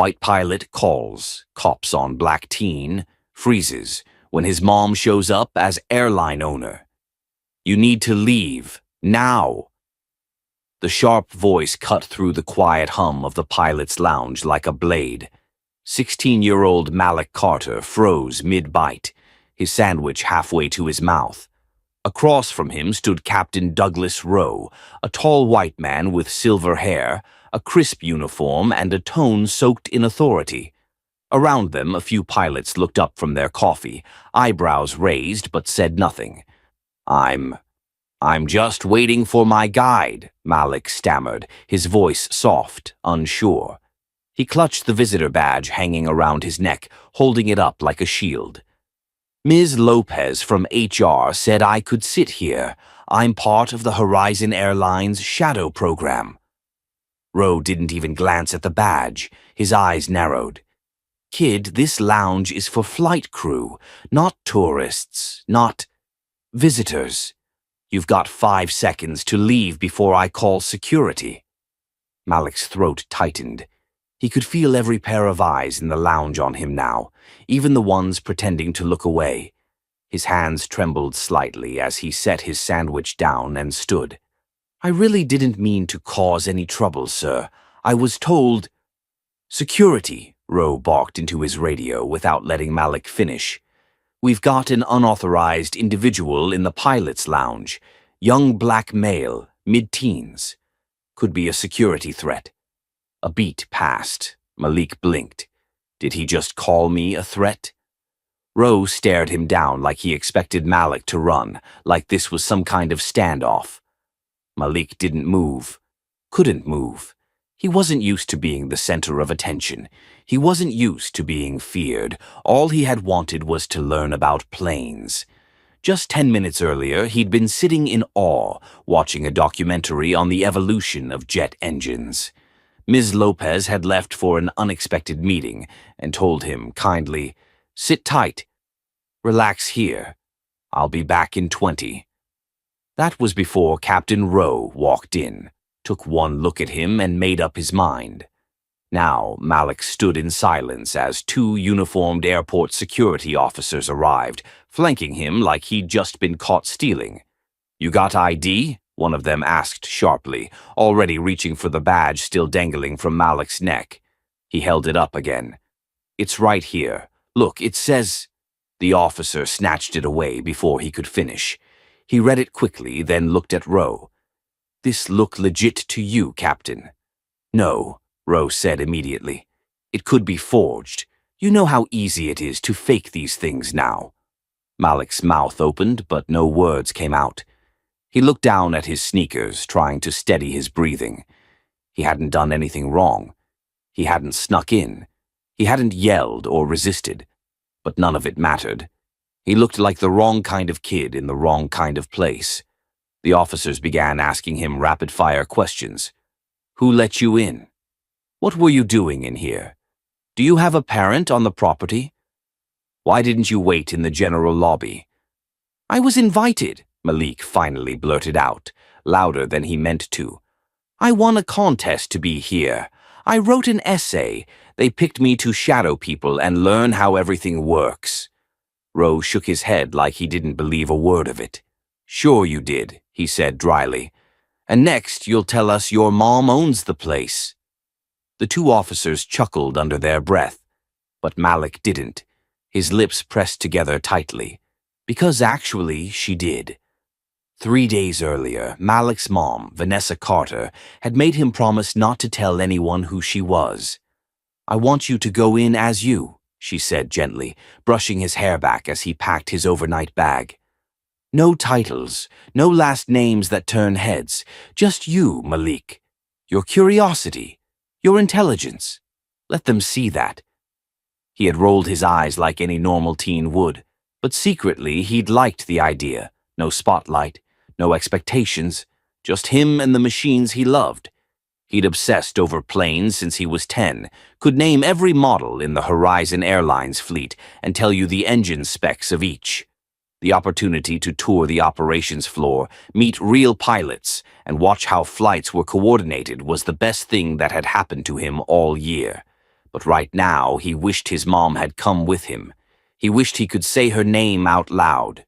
White pilot calls, cops on black teen, freezes when his mom shows up as airline owner. You need to leave, now. The sharp voice cut through the quiet hum of the pilot's lounge like a blade. 16-year-old Malik Carter froze mid-bite, his sandwich halfway to his mouth. Across from him stood Captain Douglas Rowe, a tall white man with silver hair, a crisp uniform, and a tone soaked in authority. Around them, a few pilots looked up from their coffee, eyebrows raised but said nothing. I'm just waiting for my guide, Malik stammered, his voice soft, unsure. He clutched the visitor badge hanging around his neck, holding it up like a shield. Ms. Lopez from HR said I could sit here. I'm part of the Horizon Airlines shadow program. Rowe didn't even glance at the badge. His eyes narrowed. Kid, this lounge is for flight crew, not tourists, not visitors. You've got 5 seconds to leave before I call security. Malik's throat tightened. He could feel every pair of eyes in the lounge on him now, even the ones pretending to look away. His hands trembled slightly as he set his sandwich down and stood. I really didn't mean to cause any trouble, sir. I was told— Security, Rowe barked into his radio without letting Malik finish. We've got an unauthorized individual in the pilot's lounge. Young black male, mid-teens. Could be a security threat. A beat passed. Malik blinked. Did he just call me a threat? Rowe stared him down like he expected Malik to run, like this was some kind of standoff. Malik didn't move. Couldn't move. He wasn't used to being the center of attention. He wasn't used to being feared. All he had wanted was to learn about planes. Just 10 minutes earlier, he'd been sitting in awe, watching a documentary on the evolution of jet engines. Ms. Lopez had left for an unexpected meeting and told him kindly, "Sit tight. Relax here. I'll be back in 20. That was before Captain Rowe walked in, took one look at him and made up his mind. Now Malik stood in silence as 2 uniformed airport security officers arrived, flanking him like he'd just been caught stealing. You got ID? One of them asked sharply, already reaching for the badge still dangling from Malik's neck. He held it up again. It's right here. Look, it says— The officer snatched it away before he could finish. He read it quickly, then looked at Rowe. This look legit to you, Captain? No, Rowe said immediately. It could be forged. You know how easy it is to fake these things now. Malik's mouth opened, but no words came out. He looked down at his sneakers, trying to steady his breathing. He hadn't done anything wrong. He hadn't snuck in. He hadn't yelled or resisted. But none of it mattered. He looked like the wrong kind of kid in the wrong kind of place. The officers began asking him rapid-fire questions. Who let you in? What were you doing in here? Do you have a parent on the property? Why didn't you wait in the general lobby? I was invited, Malik finally blurted out, louder than he meant to. I won a contest to be here. I wrote an essay. They picked me to shadow people and learn how everything works. Rowe shook his head like he didn't believe a word of it. Sure you did, he said dryly. And next you'll tell us your mom owns the place. The 2 officers chuckled under their breath, but Malik didn't, his lips pressed together tightly, because actually she did. 3 days earlier, Malik's mom, Vanessa Carter, had made him promise not to tell anyone who she was. I want you to go in as you, she said gently, brushing his hair back as he packed his overnight bag. No titles, no last names that turn heads, just you, Malik. Your curiosity, your intelligence. Let them see that. He had rolled his eyes like any normal teen would, but secretly he'd liked the idea. No spotlight, no expectations, just him and the machines he loved. He'd obsessed over planes since he was 10, could name every model in the Horizon Airlines fleet and tell you the engine specs of each. The opportunity to tour the operations floor, meet real pilots, and watch how flights were coordinated was the best thing that had happened to him all year. But right now, he wished his mom had come with him. He wished he could say her name out loud.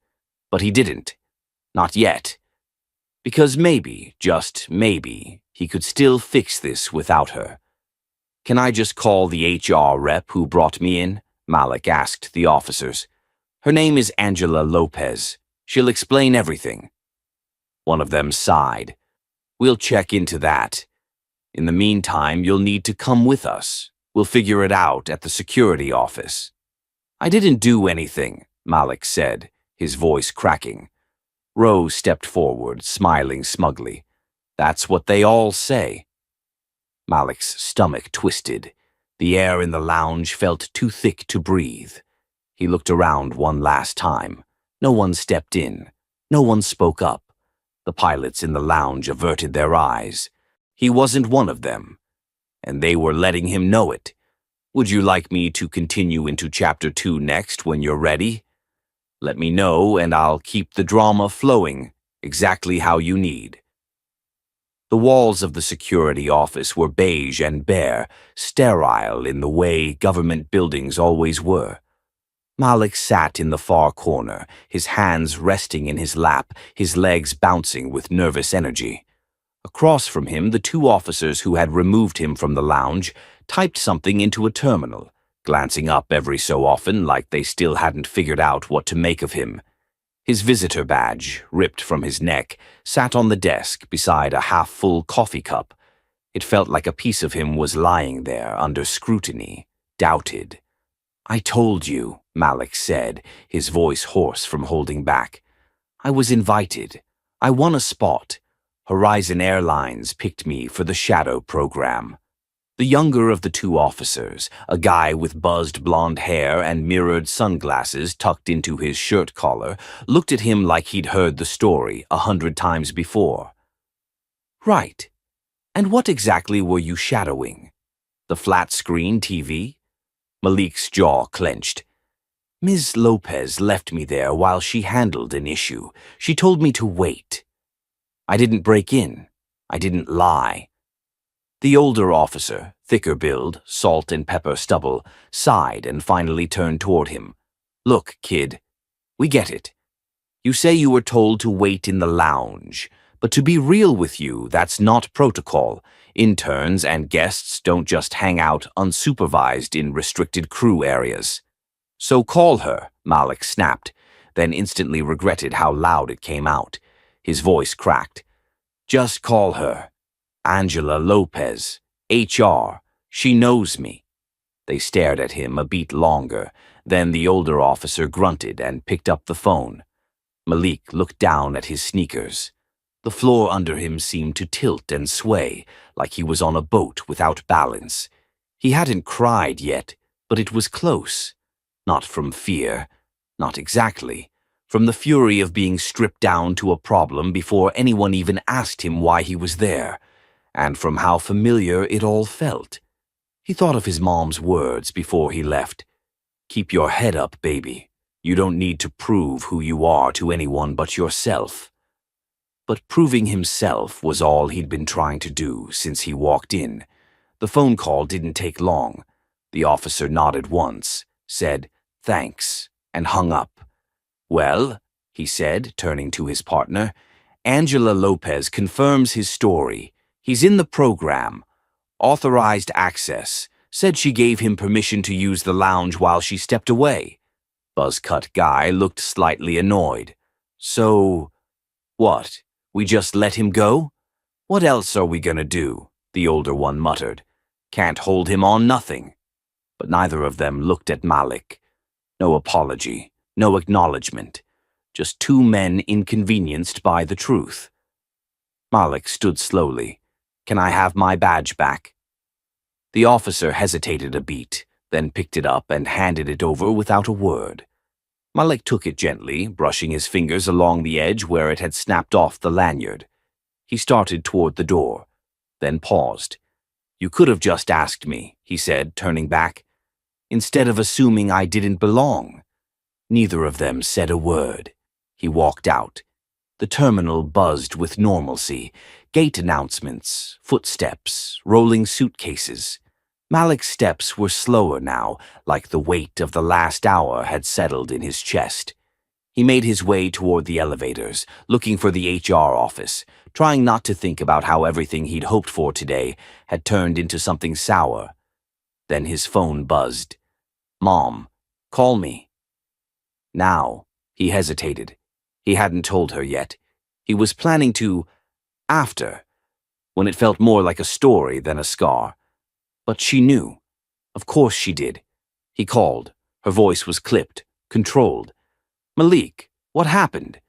But he didn't. Not yet. Because maybe, just maybe, he could still fix this without her. "Can I just call the HR rep who brought me in?" Malik asked the officers. "Her name is Angela Lopez. She'll explain everything." One of them sighed. "We'll check into that. In the meantime, you'll need to come with us. We'll figure it out at the security office." "I didn't do anything," Malik said, his voice cracking. Rose stepped forward, smiling smugly. "That's what they all say." Malik's stomach twisted. The air in the lounge felt too thick to breathe. He looked around one last time. No one stepped in. No one spoke up. The pilots in the lounge averted their eyes. He wasn't one of them. And they were letting him know it. "Would you like me to continue into Chapter 2 next when you're ready? Let me know and I'll keep the drama flowing exactly how you need." The walls of the security office were beige and bare, sterile in the way government buildings always were. Malik sat in the far corner, his hands resting in his lap, his legs bouncing with nervous energy. Across from him, the two officers who had removed him from the lounge typed something into a terminal, glancing up every so often like they still hadn't figured out what to make of him. His visitor badge, ripped from his neck, sat on the desk beside a half-full coffee cup. It felt like a piece of him was lying there under scrutiny, doubted. "I told you," Malik said, his voice hoarse from holding back. "I was invited. I won a spot. Horizon Airlines picked me for the Shadow program." The younger of the two officers, a guy with buzzed blonde hair and mirrored sunglasses tucked into his shirt collar, looked at him like he'd heard the story 100 times before. "Right. And what exactly were you shadowing? The flat-screen TV?" Malik's jaw clenched. "Ms. Lopez left me there while she handled an issue. She told me to wait. I didn't break in. I didn't lie." The older officer, thicker build, salt and pepper stubble, sighed and finally turned toward him. "Look, kid, we get it. You say you were told to wait in the lounge, but to be real with you, that's not protocol. Interns and guests don't just hang out unsupervised in restricted crew areas." "So call her," Malik snapped, then instantly regretted how loud it came out. His voice cracked. "Just call her. Angela Lopez, HR. She knows me." They stared at him a beat longer. Then the older officer grunted and picked up the phone. Malik looked down at his sneakers. The floor under him seemed to tilt and sway, like he was on a boat without balance. He hadn't cried yet, but it was close. Not from fear. Not exactly. From the fury of being stripped down to a problem before anyone even asked him why he was there. And from how familiar it all felt. He thought of his mom's words before he left. "Keep your head up, baby. You don't need to prove who you are to anyone but yourself." But proving himself was all he'd been trying to do since he walked in. The phone call didn't take long. The officer nodded once, said, "Thanks," and hung up. "Well," he said, turning to his partner, "Angela Lopez confirms his story. He's in the program. Authorized access. Said she gave him permission to use the lounge while she stepped away." Buzzcut guy looked slightly annoyed. "So, what? We just let him go? What else are we gonna do?" the older one muttered. "Can't hold him on nothing." But neither of them looked at Malik. No apology, no acknowledgement. Just two men inconvenienced by the truth. Malik stood slowly. "Can I have my badge back?" The officer hesitated a beat, then picked it up and handed it over without a word. Malik took it gently, brushing his fingers along the edge where it had snapped off the lanyard. He started toward the door, then paused. "You could have just asked me," he said, turning back, "instead of assuming I didn't belong." Neither of them said a word. He walked out. The terminal buzzed with normalcy. Gate announcements, footsteps, rolling suitcases. Malik's steps were slower now, like the weight of the last hour had settled in his chest. He made his way toward the elevators, looking for the HR office, trying not to think about how everything he'd hoped for today had turned into something sour. Then his phone buzzed. "Mom, call me." Now, he hesitated. He hadn't told her yet. He was planning to, after, when it felt more like a story than a scar. But she knew. Of course she did. He called. Her voice was clipped, controlled. "Malik, what happened?"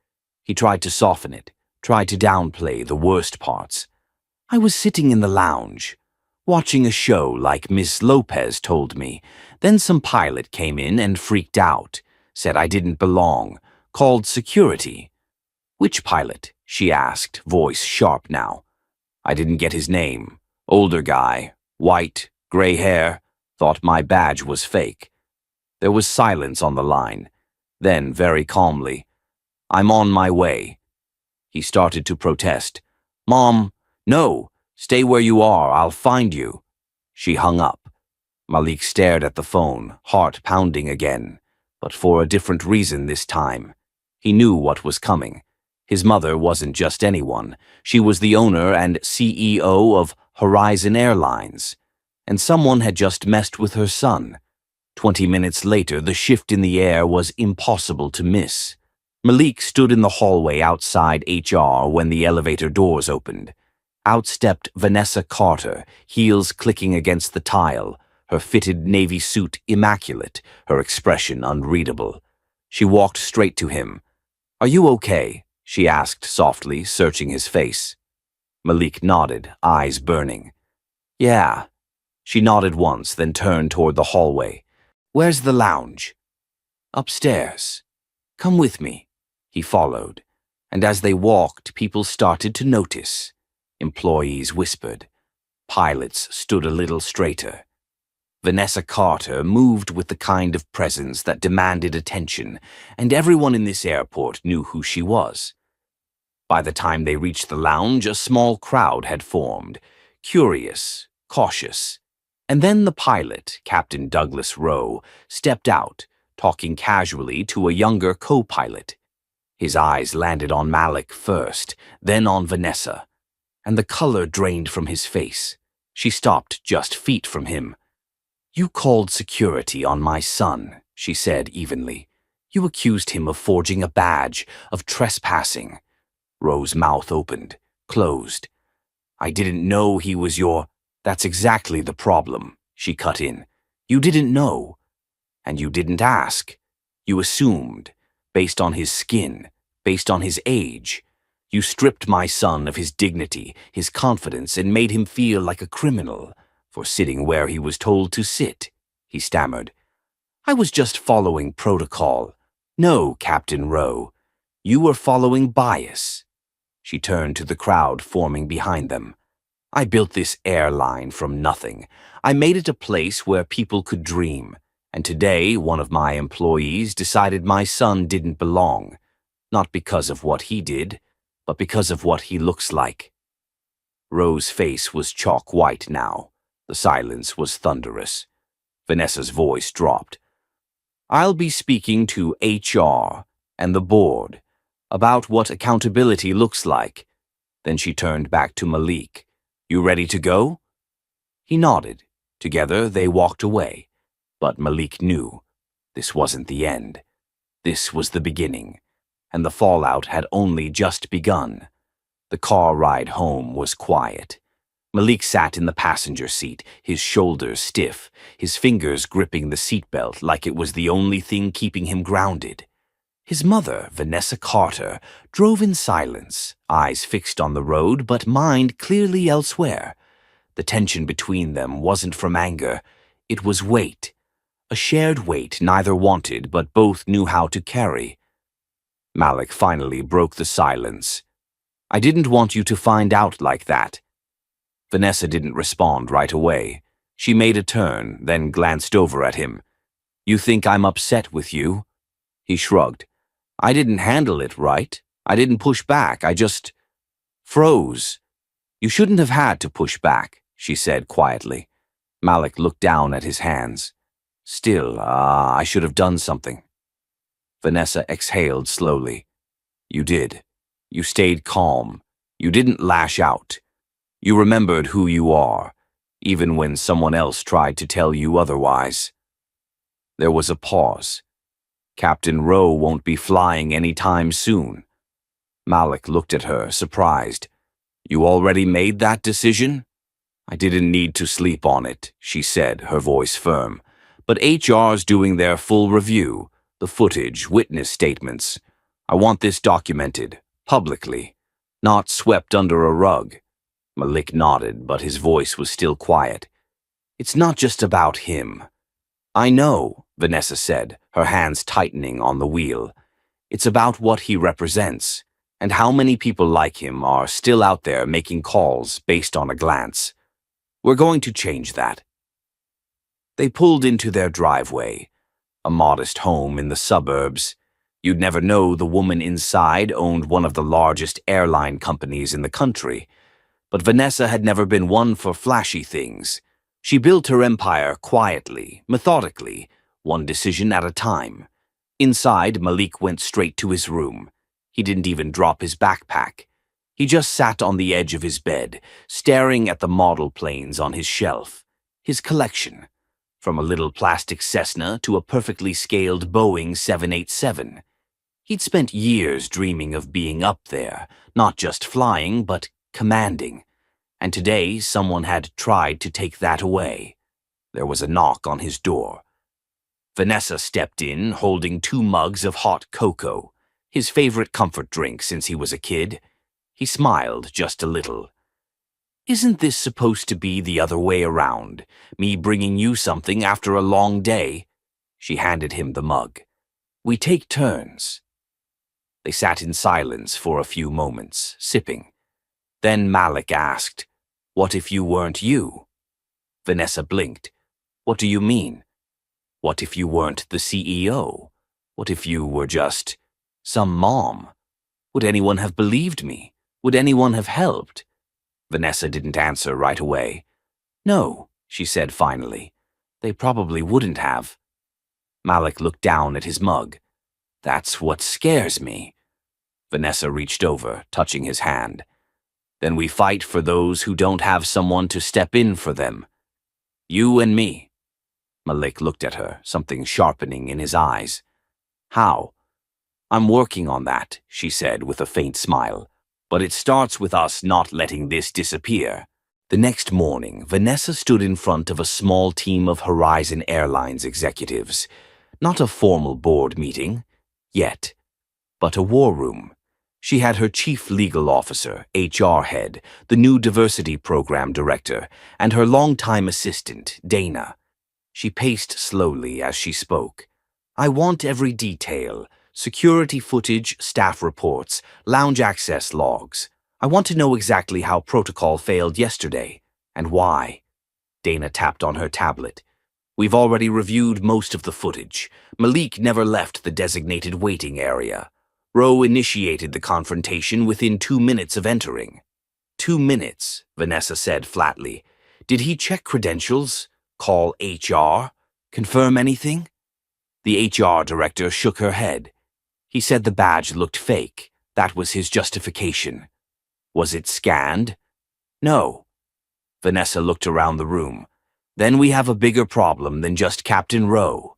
He tried to soften it, tried to downplay the worst parts. "I was sitting in the lounge, watching a show like Miss Lopez told me. Then some pilot came in and freaked out, said I didn't belong, called security." "Which pilot?" she asked, voice sharp now. "I didn't get his name. Older guy, white, gray hair, thought my badge was fake." There was silence on the line. Then, very calmly, "I'm on my way." He started to protest. "Mom, no, stay where you are, I'll find you." She hung up. Malik stared at the phone, heart pounding again, but for a different reason this time. He knew what was coming. His mother wasn't just anyone. She was the owner and CEO of Horizon Airlines, and someone had just messed with her son. 20 minutes later, the shift in the air was impossible to miss. Malik stood in the hallway outside HR when the elevator doors opened. Out stepped Vanessa Carter, heels clicking against the tile, her fitted navy suit immaculate, her expression unreadable. She walked straight to him. "Are you okay?" she asked softly, searching his face. Malik nodded, eyes burning. "Yeah." She nodded once, then turned toward the hallway. "Where's the lounge?" "Upstairs. Come with me." He followed, and as they walked, people started to notice. Employees whispered. Pilots stood a little straighter. Vanessa Carter moved with the kind of presence that demanded attention, and everyone in this airport knew who she was. By the time they reached the lounge, a small crowd had formed, curious, cautious. And then the pilot, Captain Douglas Rowe, stepped out, talking casually to a younger co-pilot. His eyes landed on Malik first, then on Vanessa, and the color drained from his face. She stopped just feet from him. "You called security on my son," she said evenly. "You accused him of forging a badge, of trespassing." Rowe's mouth opened, closed. "I didn't know he was your—" "That's exactly the problem," she cut in. "You didn't know. And you didn't ask. You assumed, based on his skin, based on his age. You stripped my son of his dignity, his confidence, and made him feel like a criminal for sitting where he was told to sit," he stammered. "I was just following protocol." "No, Captain Rowe. You were following bias." She turned to the crowd forming behind them. "I built this airline from nothing. I made it a place where people could dream. And today, one of my employees decided my son didn't belong. Not because of what he did, but because of what he looks like." Rowe's face was chalk white now. The silence was thunderous. Vanessa's voice dropped. "I'll be speaking to HR and the board about what accountability looks like." Then she turned back to Malik. "You ready to go?" He nodded. Together they walked away. But Malik knew this wasn't the end. This was the beginning, and the fallout had only just begun. The car ride home was quiet. Malik sat in the passenger seat, his shoulders stiff, his fingers gripping the seatbelt like it was the only thing keeping him grounded. His mother, Vanessa Carter, drove in silence, eyes fixed on the road but mind clearly elsewhere. The tension between them wasn't from anger, it was weight. A shared weight neither wanted but both knew how to carry. Malik finally broke the silence. "I didn't want you to find out like that." Vanessa didn't respond right away. She made a turn, then glanced over at him. "You think I'm upset with you?" He shrugged. "I didn't handle it right. I didn't push back. I just froze." "You shouldn't have had to push back," she said quietly. Malik looked down at his hands. Still, I should have done something. Vanessa exhaled slowly. You did. You stayed calm. You didn't lash out. You remembered who you are, even when someone else tried to tell you otherwise. There was a pause. Captain Rowe won't be flying any time soon. Malik looked at her, surprised. You already made that decision? I didn't need to sleep on it, she said, her voice firm. But HR's doing their full review, the footage, witness statements. I want this documented, publicly, not swept under a rug. Malik nodded, but his voice was still quiet. It's not just about him. I know, Vanessa said, her hands tightening on the wheel. It's about what he represents, and how many people like him are still out there making calls based on a glance. We're going to change that. They pulled into their driveway, a modest home in the suburbs. You'd never know the woman inside owned one of the largest airline companies in the country. But Vanessa had never been one for flashy things. She built her empire quietly, methodically, one decision at a time. Inside, Malik went straight to his room. He didn't even drop his backpack. He just sat on the edge of his bed, staring at the model planes on his shelf. His collection. From a little plastic Cessna to a perfectly scaled Boeing 787. He'd spent years dreaming of being up there, not just flying, but commanding. And today, someone had tried to take that away. There was a knock on his door. Vanessa stepped in, holding 2 mugs of hot cocoa, his favorite comfort drink since he was a kid. He smiled just a little. Isn't this supposed to be the other way around, me bringing you something after a long day? She handed him the mug. We take turns. They sat in silence for a few moments, sipping. Then Malik asked, What if you weren't you? Vanessa blinked. What do you mean? What if you weren't the CEO? What if you were just some mom? Would anyone have believed me? Would anyone have helped? Vanessa didn't answer right away. No, she said finally. They probably wouldn't have. Malik looked down at his mug. That's what scares me. Vanessa reached over, touching his hand. Then we fight for those who don't have someone to step in for them. You and me. Malik looked at her, something sharpening in his eyes. How? I'm working on that, she said with a faint smile. But it starts with us not letting this disappear. The next morning, Vanessa stood in front of a small team of Horizon Airlines executives. Not a formal board meeting, yet, but a war room. She had her chief legal officer, HR head, the new diversity program director, and her longtime assistant, Dana. She paced slowly as she spoke. I want every detail. Security footage, staff reports, lounge access logs. I want to know exactly how protocol failed yesterday, and why. Dana tapped on her tablet. We've already reviewed most of the footage. Malik never left the designated waiting area. Rowe initiated the confrontation within 2 minutes of entering. 2 minutes, Vanessa said flatly. Did he check credentials? Call HR? Confirm anything? The HR director shook her head. He said the badge looked fake. That was his justification. Was it scanned? No. Vanessa looked around the room. Then we have a bigger problem than just Captain Rowe.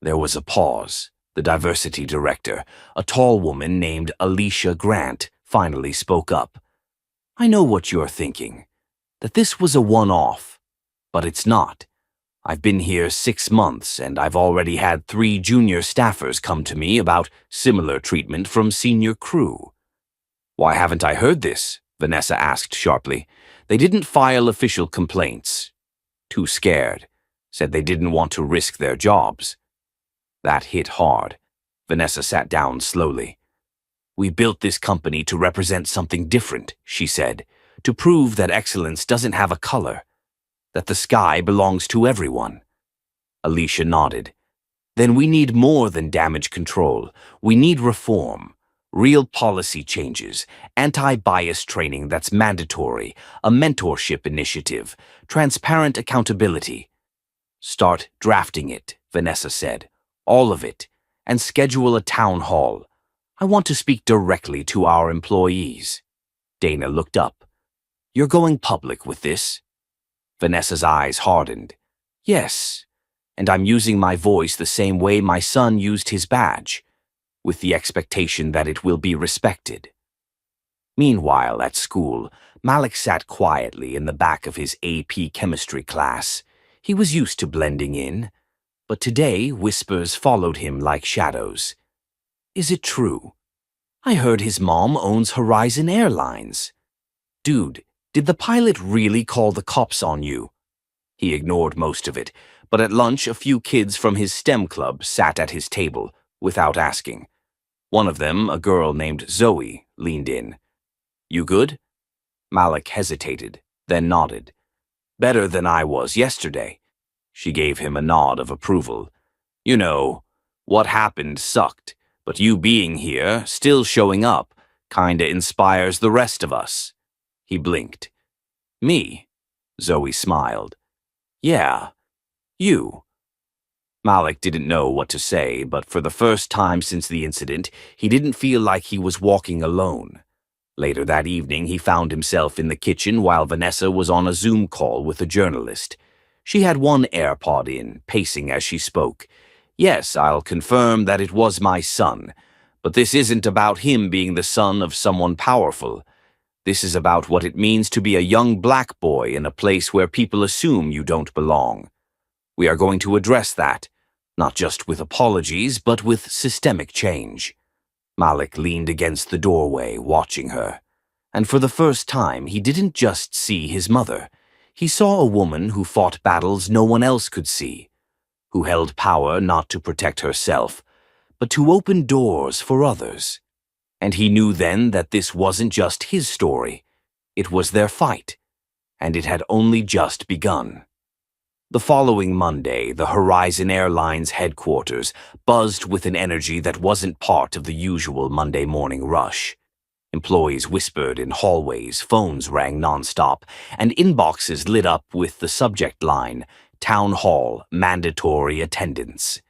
There was a pause. The diversity director, a tall woman named Alicia Grant, finally spoke up. I know what you're thinking, that this was a one-off, but it's not. I've been here 6 months, and I've already had 3 junior staffers come to me about similar treatment from senior crew. Why haven't I heard this? Vanessa asked sharply. They didn't file official complaints. Too scared. Said they didn't want to risk their jobs. That hit hard. Vanessa sat down slowly. We built this company to represent something different, she said, to prove that excellence doesn't have a color, that the sky belongs to everyone. Alicia nodded. Then we need more than damage control. We need reform. Real policy changes, anti-bias training that's mandatory, a mentorship initiative, transparent accountability. Start drafting it, Vanessa said. All of it. And schedule a town hall. I want to speak directly to our employees. Dana looked up. You're going public with this? Vanessa's eyes hardened. Yes, and I'm using my voice the same way my son used his badge, with the expectation that it will be respected. Meanwhile, at school, Malik sat quietly in the back of his AP chemistry class. He was used to blending in, but today whispers followed him like shadows. Is it true? I heard his mom owns Horizon Airlines. Dude, did the pilot really call the cops on you? He ignored most of it, but at lunch a few kids from his STEM club sat at his table, without asking. One of them, a girl named Zoe, leaned in. You good? Malik hesitated, then nodded. Better than I was yesterday. She gave him a nod of approval. You know, what happened sucked, but you being here, still showing up, kinda inspires the rest of us. He blinked. Me? Zoe smiled. Yeah, you. Malik didn't know what to say, but for the first time since the incident, he didn't feel like he was walking alone. Later that evening, he found himself in the kitchen while Vanessa was on a Zoom call with a journalist. She had one AirPod in, pacing as she spoke. Yes, I'll confirm that it was my son, but this isn't about him being the son of someone powerful. This is about what it means to be a young black boy in a place where people assume you don't belong. We are going to address that, not just with apologies, but with systemic change. Malik leaned against the doorway, watching her. And for the first time, he didn't just see his mother. He saw a woman who fought battles no one else could see, who held power not to protect herself, but to open doors for others. And he knew then that this wasn't just his story. It was their fight, and it had only just begun. The following Monday, the Horizon Airlines headquarters buzzed with an energy that wasn't part of the usual Monday morning rush. Employees whispered in hallways, phones rang nonstop, and inboxes lit up with the subject line, Town Hall, Mandatory Attendance.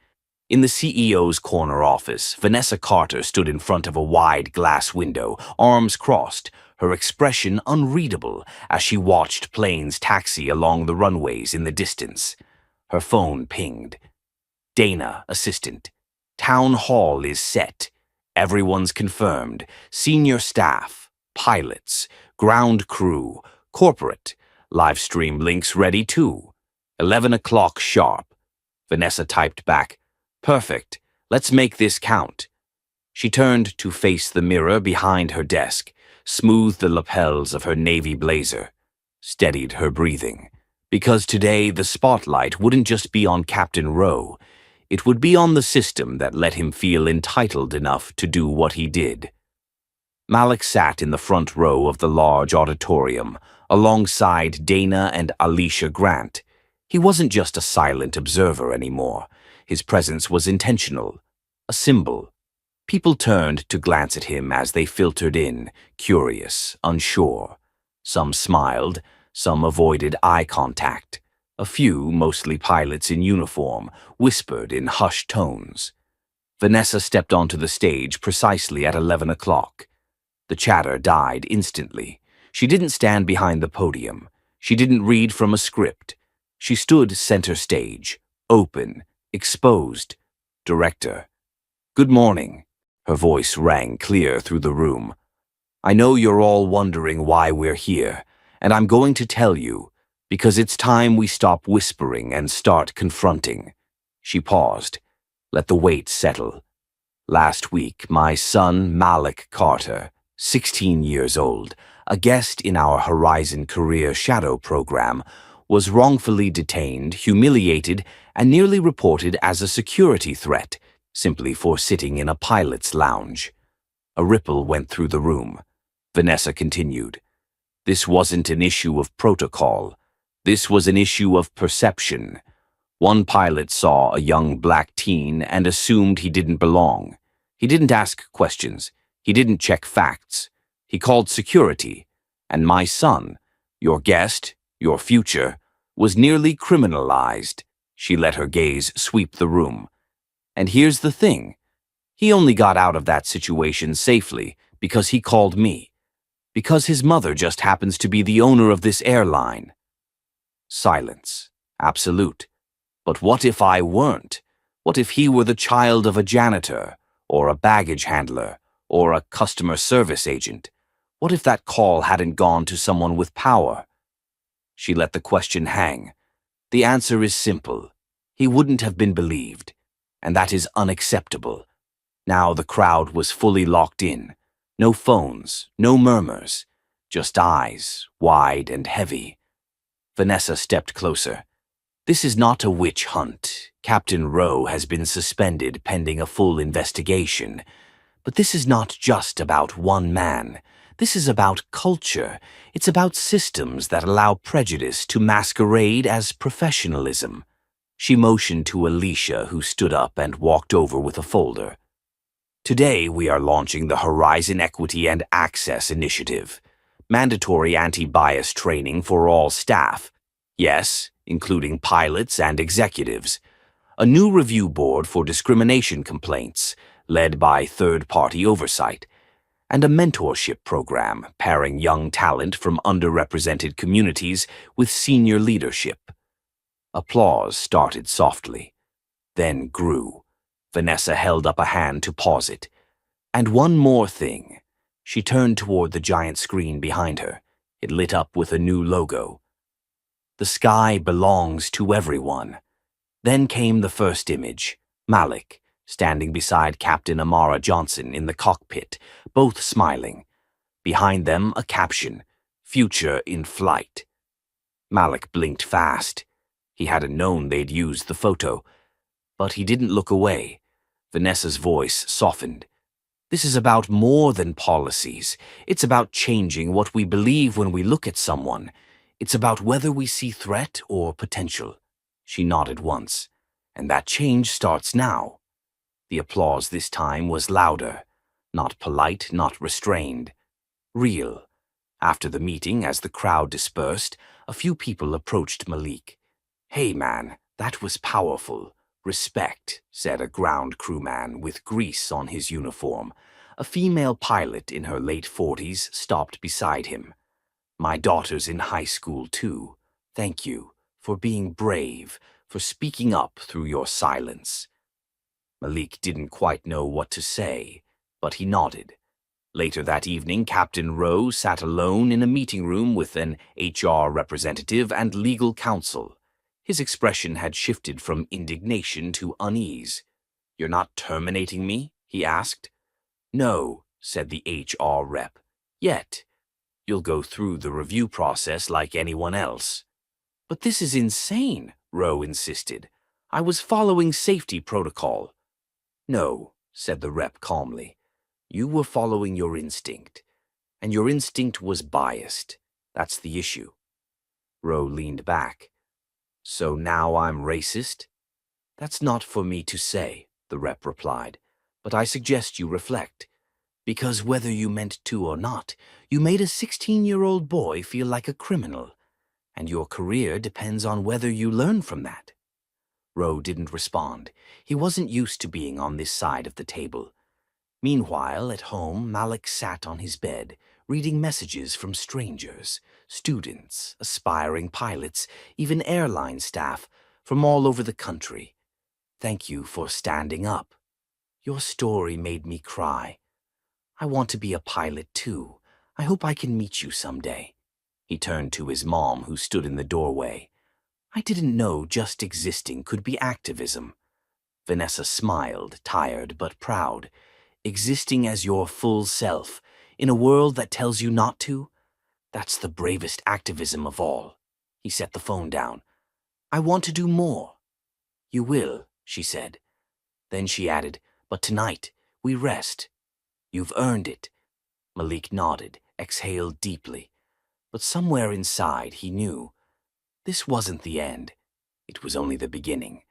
In the CEO's corner office, Vanessa Carter stood in front of a wide glass window, arms crossed, her expression unreadable as she watched planes taxi along the runways in the distance. Her phone pinged. Dana, assistant. Town Hall is set. Everyone's confirmed. Senior staff, pilots, ground crew, corporate. Live stream links ready too. 11 o'clock sharp. Vanessa typed back, Perfect. Let's make this count. She turned to face the mirror behind her desk, smoothed the lapels of her navy blazer, steadied her breathing. Because today the spotlight wouldn't just be on Captain Rowe. It would be on the system that let him feel entitled enough to do what he did. Malik sat in the front row of the large auditorium, alongside Dana and Alicia Grant. He wasn't just a silent observer anymore. His presence was intentional, a symbol. People turned to glance at him as they filtered in, curious, unsure. Some smiled, some avoided eye contact. A few, mostly pilots in uniform, whispered in hushed tones. Vanessa stepped onto the stage precisely at 11 o'clock. The chatter died instantly. She didn't stand behind the podium. She didn't read from a script. She stood center stage, open, exposed. Director. Good morning. Her voice rang clear through the room. I know you're all wondering why we're here, and I'm going to tell you, because it's time we stop whispering and start confronting. She paused. Let the weight settle. Last week, my son Malik Carter, 16 years old, a guest in our Horizon Career Shadow program, was wrongfully detained, humiliated, and nearly reported as a security threat, simply for sitting in a pilot's lounge. A ripple went through the room. Vanessa continued. This wasn't an issue of protocol. This was an issue of perception. One pilot saw a young black teen and assumed he didn't belong. He didn't ask questions. He didn't check facts. He called security. And my son, your guest, your future, was nearly criminalized. She let her gaze sweep the room. And here's the thing. He only got out of that situation safely because he called me. Because his mother just happens to be the owner of this airline. Silence. Absolute. But what if I weren't? What if he were the child of a janitor, or a baggage handler, or a customer service agent? What if that call hadn't gone to someone with power? She let the question hang. The answer is simple. He wouldn't have been believed, and that is unacceptable. Now the crowd was fully locked in. No phones, no murmurs, just eyes, wide and heavy. Vanessa stepped closer. This is not a witch hunt. Captain Rowe has been suspended pending a full investigation. But this is not just about one man. This is about culture. It's about systems that allow prejudice to masquerade as professionalism. She motioned to Alicia, who stood up and walked over with a folder. Today, we are launching the Horizon Equity and Access Initiative. Mandatory anti-bias training for all staff. Yes, including pilots and executives. A new review board for discrimination complaints, led by third-party oversight. And a mentorship program pairing young talent from underrepresented communities with senior leadership. Applause started softly, then grew. Vanessa held up a hand to pause it. And one more thing. She turned toward the giant screen behind her. It lit up with a new logo. The sky belongs to everyone. Then came the first image, Malik, standing beside Captain Amara Johnson in the cockpit, both smiling. Behind them, a caption, Future in Flight. Malik blinked fast. He hadn't known they'd used the photo. But he didn't look away. Vanessa's voice softened. This is about more than policies. It's about changing what we believe when we look at someone. It's about whether we see threat or potential. She nodded once. And that change starts now. The applause this time was louder. Not polite, not restrained. Real. After the meeting, as the crowd dispersed, a few people approached Malik. Hey man, that was powerful. Respect, said a ground crewman with grease on his uniform. A female pilot in her late 40s stopped beside him. My daughter's in high school too. Thank you for being brave, for speaking up through your silence. Malik didn't quite know what to say, but he nodded. Later that evening, Captain Rowe sat alone in a meeting room with an HR representative and legal counsel. His expression had shifted from indignation to unease. You're not terminating me? He asked. No, said the HR rep. Yet. You'll go through the review process like anyone else. But this is insane, Rowe insisted. I was following safety protocol. No, said the rep calmly. You were following your instinct. And your instinct was biased. That's the issue. Rowe leaned back. So now I'm racist? That's not for me to say, the rep replied. But I suggest you reflect. Because whether you meant to or not, you made a 16-year-old boy feel like a criminal. And your career depends on whether you learn from that. Rowe didn't respond. He wasn't used to being on this side of the table. Meanwhile, at home, Malik sat on his bed, reading messages from strangers, students, aspiring pilots, even airline staff from all over the country. Thank you for standing up. Your story made me cry. I want to be a pilot too. I hope I can meet you someday. He turned to his mom, who stood in the doorway. I didn't know just existing could be activism. Vanessa smiled, tired but proud. Existing as your full self, in a world that tells you not to? That's the bravest activism of all. He set the phone down. I want to do more. You will, she said. Then she added, but tonight, we rest. You've earned it. Malik nodded, exhaled deeply. But somewhere inside, he knew. This wasn't the end. It was only the beginning.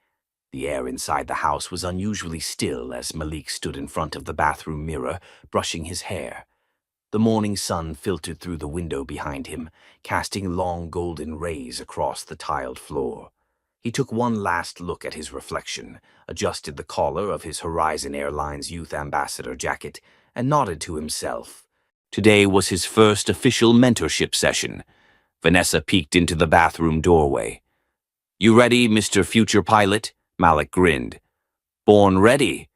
The air inside the house was unusually still as Malik stood in front of the bathroom mirror, brushing his hair. The morning sun filtered through the window behind him, casting long golden rays across the tiled floor. He took one last look at his reflection, adjusted the collar of his Horizon Airlines Youth Ambassador jacket, and nodded to himself. Today was his first official mentorship session. Vanessa peeked into the bathroom doorway. "You ready, Mr. Future Pilot?" Malik grinned. "Born ready."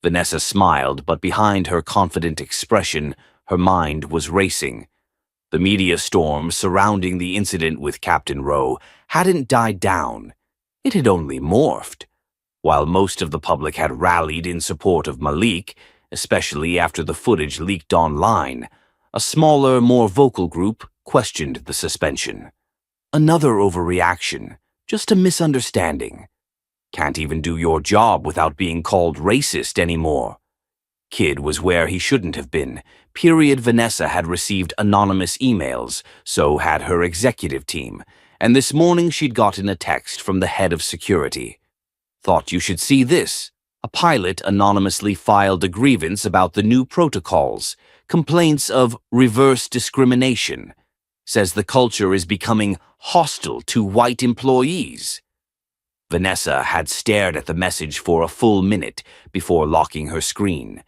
Vanessa smiled, but behind her confident expression, her mind was racing. The media storm surrounding the incident with Captain Rowe hadn't died down. It had only morphed. While most of the public had rallied in support of Malik, especially after the footage leaked online, a smaller, more vocal group questioned the suspension. Another overreaction, just a misunderstanding. Can't even do your job without being called racist anymore. Kid was where he shouldn't have been. Period. Vanessa had received anonymous emails, so had her executive team, and this morning she'd gotten a text from the head of security. "Thought you should see this." A pilot anonymously filed a grievance about the new protocols, complaints of reverse discrimination. Says the culture is becoming hostile to white employees. Vanessa had stared at the message for a full minute before locking her screen.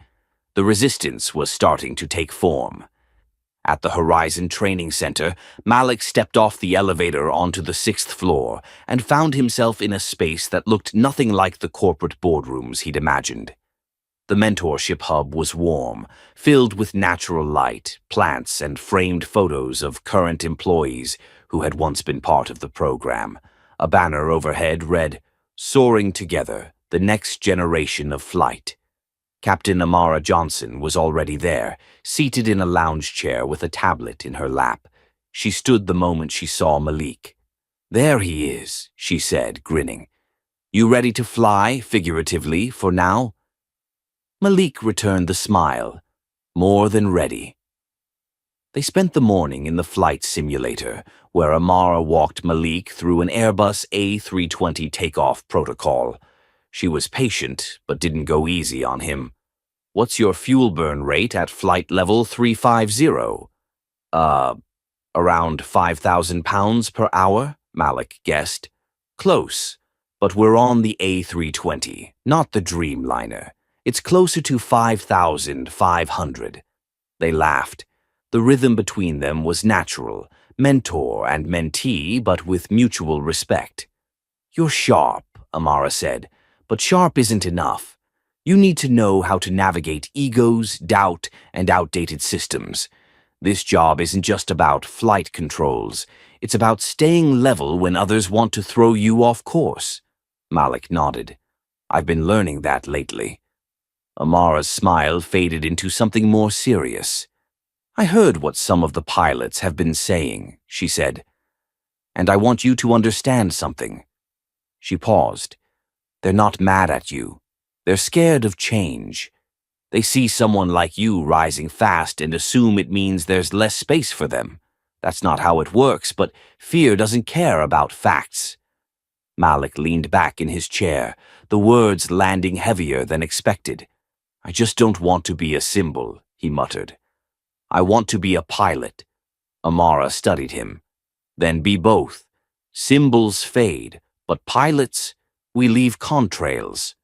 The resistance was starting to take form. At the Horizon Training Center, Malik stepped off the elevator onto the 6th floor and found himself in a space that looked nothing like the corporate boardrooms he'd imagined. The mentorship hub was warm, filled with natural light, plants, and framed photos of current employees who had once been part of the program. A banner overhead read, "Soaring Together, the Next Generation of Flight." Captain Amara Johnson was already there, seated in a lounge chair with a tablet in her lap. She stood the moment she saw Malik. "There he is," she said, grinning. "You ready to fly, figuratively, for now?" Malik returned the smile. More than ready. They spent the morning in the flight simulator, where Amara walked Malik through an Airbus A320 takeoff protocol. She was patient, but didn't go easy on him. "What's your fuel burn rate at flight level 350? Around 5,000 pounds per hour, Malik guessed. "Close, but we're on the A320, not the Dreamliner. It's closer to 5,500. They laughed. The rhythm between them was natural, mentor and mentee, but with mutual respect. "You're sharp," Amara said, "but sharp isn't enough. You need to know how to navigate egos, doubt, and outdated systems. This job isn't just about flight controls. It's about staying level when others want to throw you off course." Malik nodded. "I've been learning that lately." Amara's smile faded into something more serious. "I heard what some of the pilots have been saying," she said, "and I want you to understand something." She paused. "They're not mad at you. They're scared of change. They see someone like you rising fast and assume it means there's less space for them. That's not how it works, but fear doesn't care about facts." Malik leaned back in his chair, the words landing heavier than expected. "I just don't want to be a symbol," he muttered. "I want to be a pilot." Amara studied him. "Then be both. Symbols fade, but pilots, we leave contrails."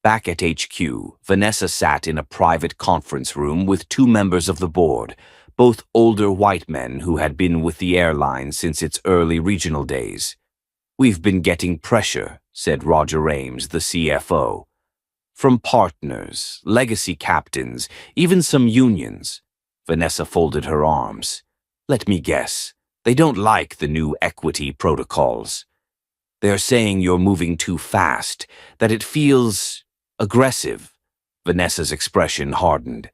Back at HQ, Vanessa sat in a private conference room with two members of the board, both older white men who had been with the airline since its early regional days. "We've been getting pressure," said Roger Ames, the CFO. "From partners, legacy captains, even some unions." Vanessa folded her arms. "Let me guess. They don't like the new equity protocols. They're saying you're moving too fast, that it feels aggressive." Vanessa's expression hardened.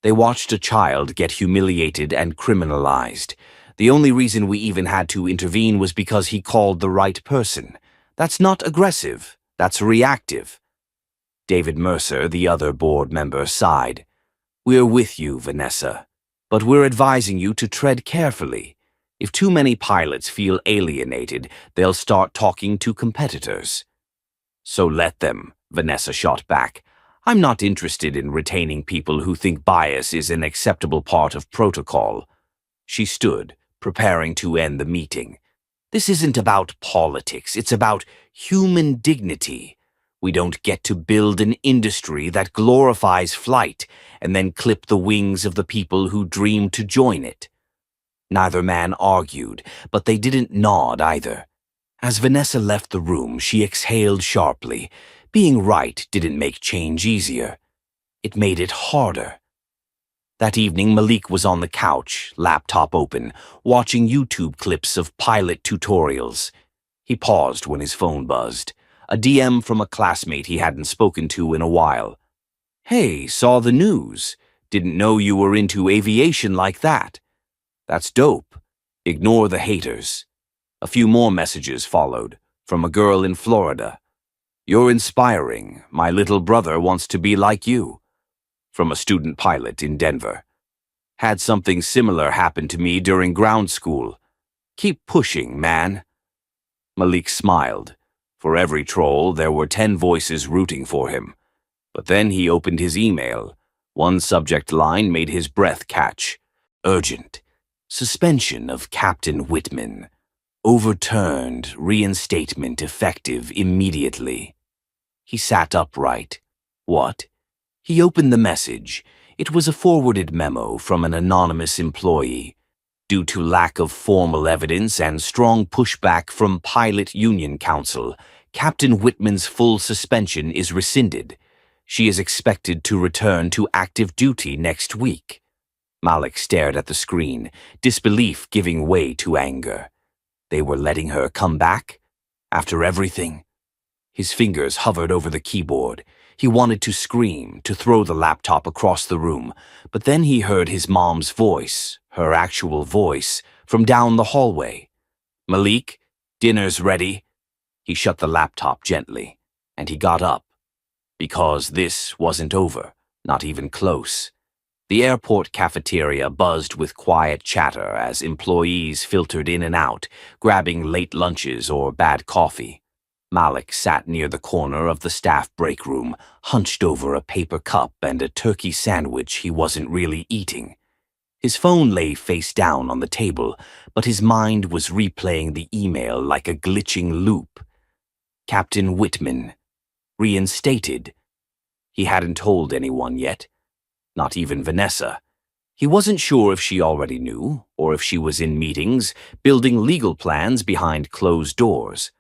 "They watched a child get humiliated and criminalized. The only reason we even had to intervene was because he called the right person. That's not aggressive. That's reactive." David Mercer, the other board member, sighed. "We're with you, Vanessa, but we're advising you to tread carefully. If too many pilots feel alienated, they'll start talking to competitors." So let them, Vanessa shot back. I'm not interested in retaining people who think bias is an acceptable part of protocol. She stood, preparing to end the meeting. This isn't about politics, it's about human dignity. We don't get to build an industry that glorifies flight and then clip the wings of the people who dream to join it. Neither man argued, but they didn't nod either. As Vanessa left the room, she exhaled sharply. Being right didn't make change easier. It made it harder. That evening, Malik was on the couch, laptop open, watching YouTube clips of pilot tutorials. He paused when his phone buzzed. A DM from a classmate he hadn't spoken to in a while. "Hey, saw the news. Didn't know you were into aviation like that. That's dope. Ignore the haters." A few more messages followed, from a girl in Florida. "You're inspiring. My little brother wants to be like you." From a student pilot in Denver. "Had something similar happen to me during ground school. Keep pushing, man." Malik smiled. For every troll, there were 10 voices rooting for him. But then he opened his email. One subject line made his breath catch. Urgent. Suspension of Captain Whitman. Overturned. Reinstatement effective immediately. He sat upright. What? He opened the message. It was a forwarded memo from an anonymous employee. Due to lack of formal evidence and strong pushback from Pilot Union Council, Captain Whitman's full suspension is rescinded. She is expected to return to active duty next week. Malik stared at the screen, disbelief giving way to anger. They were letting her come back? After everything? His fingers hovered over the keyboard. He wanted to scream, to throw the laptop across the room, but then he heard his mom's voice, her actual voice, from down the hallway. "Malik, dinner's ready." He shut the laptop gently, and he got up. Because this wasn't over, not even close. The airport cafeteria buzzed with quiet chatter as employees filtered in and out, grabbing late lunches or bad coffee. Malik sat near the corner of the staff break room, hunched over a paper cup and a turkey sandwich he wasn't really eating. His phone lay face down on the table, but his mind was replaying the email like a glitching loop. Captain Whitman. Reinstated. He hadn't told anyone yet. Not even Vanessa. He wasn't sure if she already knew, or if she was in meetings, building legal plans behind closed doors.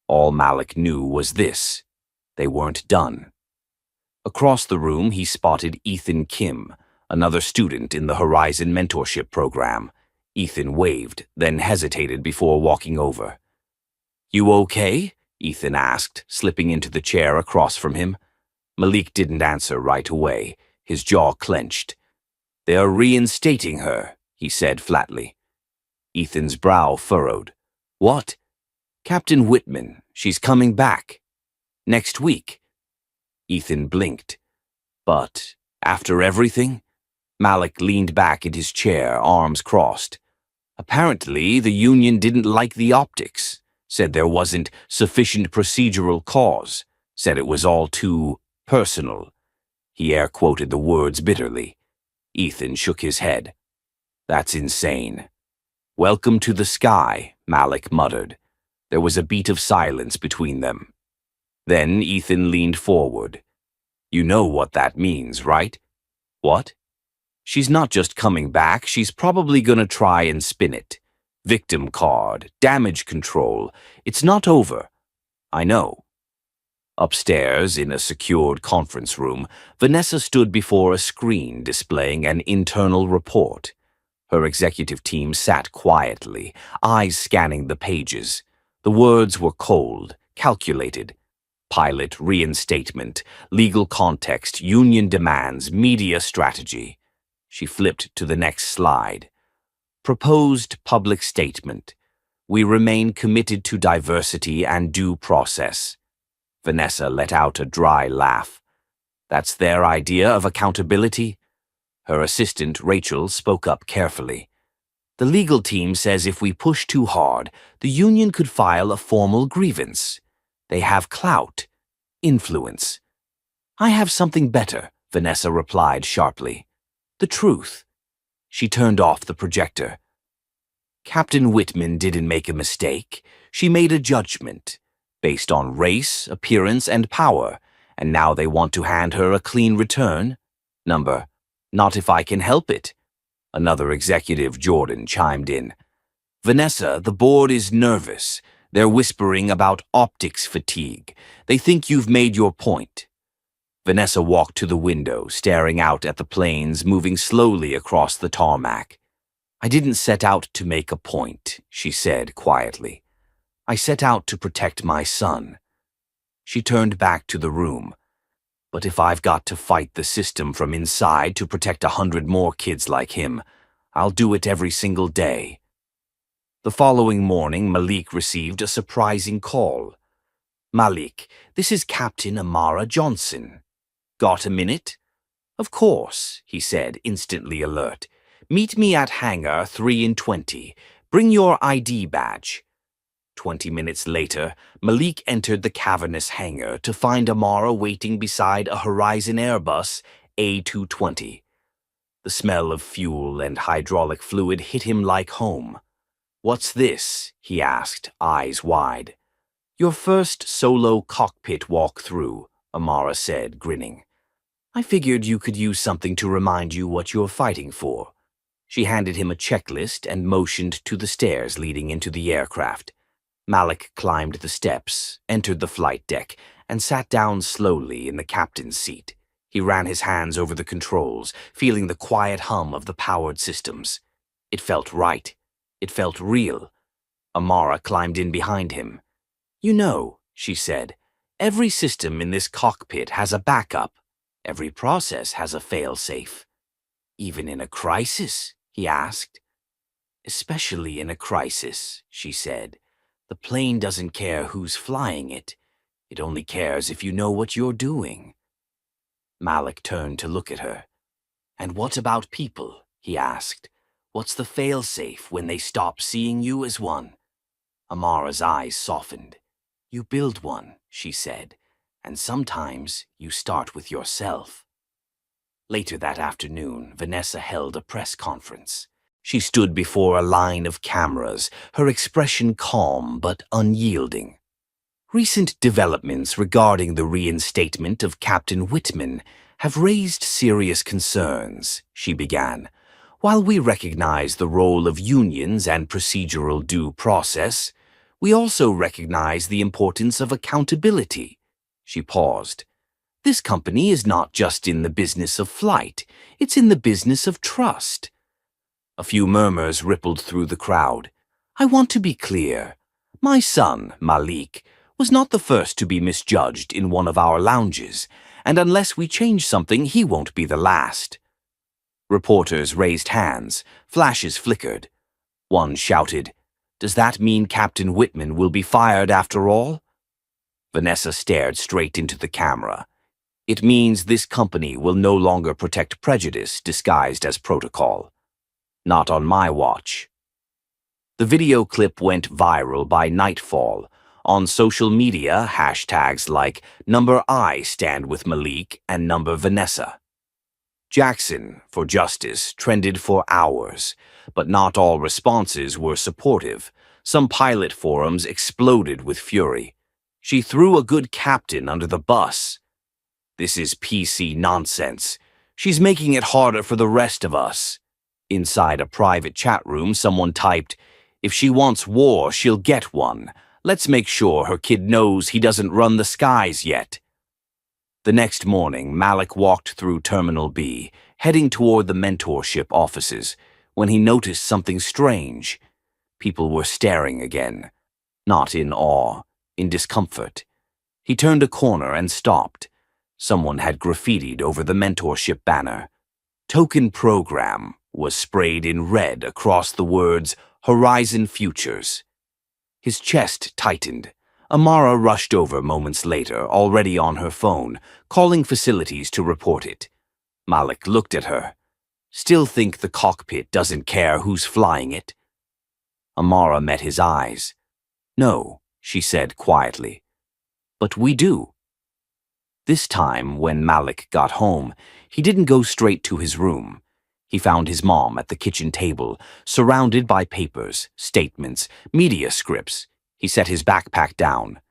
All Malik knew was this. They weren't done. Across the room, he spotted Ethan Kim, another student in the Horizon Mentorship Program. Ethan waved, then hesitated before walking over. "You okay?" Ethan asked, slipping into the chair across from him. Malik didn't answer right away, his jaw clenched. "They're reinstating her," he said flatly. Ethan's brow furrowed. "What?" "Captain Whitman, she's coming back. Next week." Ethan blinked. "But after everything?" Malik leaned back in his chair, arms crossed. "Apparently, the union didn't like the optics, said there wasn't sufficient procedural cause, said it was all too personal." He air-quoted the words bitterly. Ethan shook his head. "That's insane." "Welcome to the sky," Malik muttered. There was a beat of silence between them. Then Ethan leaned forward. "You know what that means, right?" "What?" "She's not just coming back, she's probably gonna try and spin it. Victim card, damage control. It's not over." "I know." Upstairs, in a secured conference room, Vanessa stood before a screen displaying an internal report. Her executive team sat quietly, eyes scanning the pages. The words were cold, calculated. Pilot reinstatement, legal context, union demands, media strategy. She flipped to the next slide. Proposed public statement. We remain committed to diversity and due process. Vanessa let out a dry laugh. That's their idea of accountability? Her assistant, Rachel, spoke up carefully. The legal team says if we push too hard, the union could file a formal grievance. They have clout. influence. I have something better, Vanessa replied sharply. The truth. She turned off the projector. Captain Whitman didn't make a mistake. She made a judgment, based on race, appearance, and power, and now they want to hand her a clean return? Number, not if I can help it. Another executive, Jordan, chimed in. Vanessa, the board is nervous. They're whispering about optics fatigue. They think you've made your point. Vanessa walked to the window, staring out at the planes moving slowly across the tarmac. I didn't set out to make a point, she said quietly. I set out to protect my son. She turned back to the room. But if I've got to fight the system from inside to protect 100 more kids like him, I'll do it every single day. The following morning, Malik received a surprising call. Malik, this is Captain Amara Johnson. Got a minute? Of course, he said, instantly alert. Meet me at hangar 3 in 20. Bring your ID badge. 20 minutes later, Malik entered the cavernous hangar to find Amara waiting beside a Horizon Airbus A220. The smell of fuel and hydraulic fluid hit him like home. What's this? He asked, eyes wide. Your first solo cockpit walkthrough, Amara said, grinning. I figured you could use something to remind you what you're fighting for. She handed him a checklist and motioned to the stairs leading into the aircraft. Malik climbed the steps, entered the flight deck, and sat down slowly in the captain's seat. He ran his hands over the controls, feeling the quiet hum of the powered systems. It felt right. It felt real. Amara climbed in behind him. You know, she said, every system in this cockpit has a backup. Every process has a fail-safe. Even in a crisis? He asked. Especially in a crisis, she said. The plane doesn't care who's flying it. It only cares if you know what you're doing. Malik turned to look at her. And what about people? He asked. What's the fail-safe when they stop seeing you as one? Amara's eyes softened. You build one, she said, and sometimes you start with yourself. Later that afternoon, Vanessa held a press conference. She stood before a line of cameras, her expression calm but unyielding. Recent developments regarding the reinstatement of Captain Whitman have raised serious concerns, she began. While we recognize the role of unions and procedural due process, we also recognize the importance of accountability. She paused. This company is not just in the business of flight, it's in the business of trust. A few murmurs rippled through the crowd. I want to be clear. My son, Malik, was not the first to be misjudged in one of our lounges, and unless we change something, he won't be the last. Reporters raised hands, flashes flickered. One shouted, Does that mean Captain Whitman will be fired after all? Vanessa stared straight into the camera. It means this company will no longer protect prejudice disguised as protocol. Not on my watch. The video clip went viral by nightfall. On social media, hashtags like #I stand with Malik and #Vanessa. Jackson, for justice, trended for hours, but not all responses were supportive. Some pilot forums exploded with fury. She threw a good captain under the bus. This is PC nonsense. She's making it harder for the rest of us. Inside a private chat room, someone typed, If she wants war, she'll get one. Let's make sure her kid knows he doesn't run the skies yet. The next morning, Malik walked through Terminal B, heading toward the mentorship offices, when he noticed something strange. People were staring again. Not in awe, in discomfort. He turned a corner and stopped. Someone had graffitied over the mentorship banner. Token Program was sprayed in red across the words Horizon Futures. His chest tightened. Amara rushed over moments later, already on her phone, calling facilities to report it. Malik looked at her. Still think the cockpit doesn't care who's flying it? Amara met his eyes. No, she said quietly. But we do. This time, when Malik got home, he didn't go straight to his room. He found his mom at the kitchen table, surrounded by papers, statements, media scripts. He set his backpack down.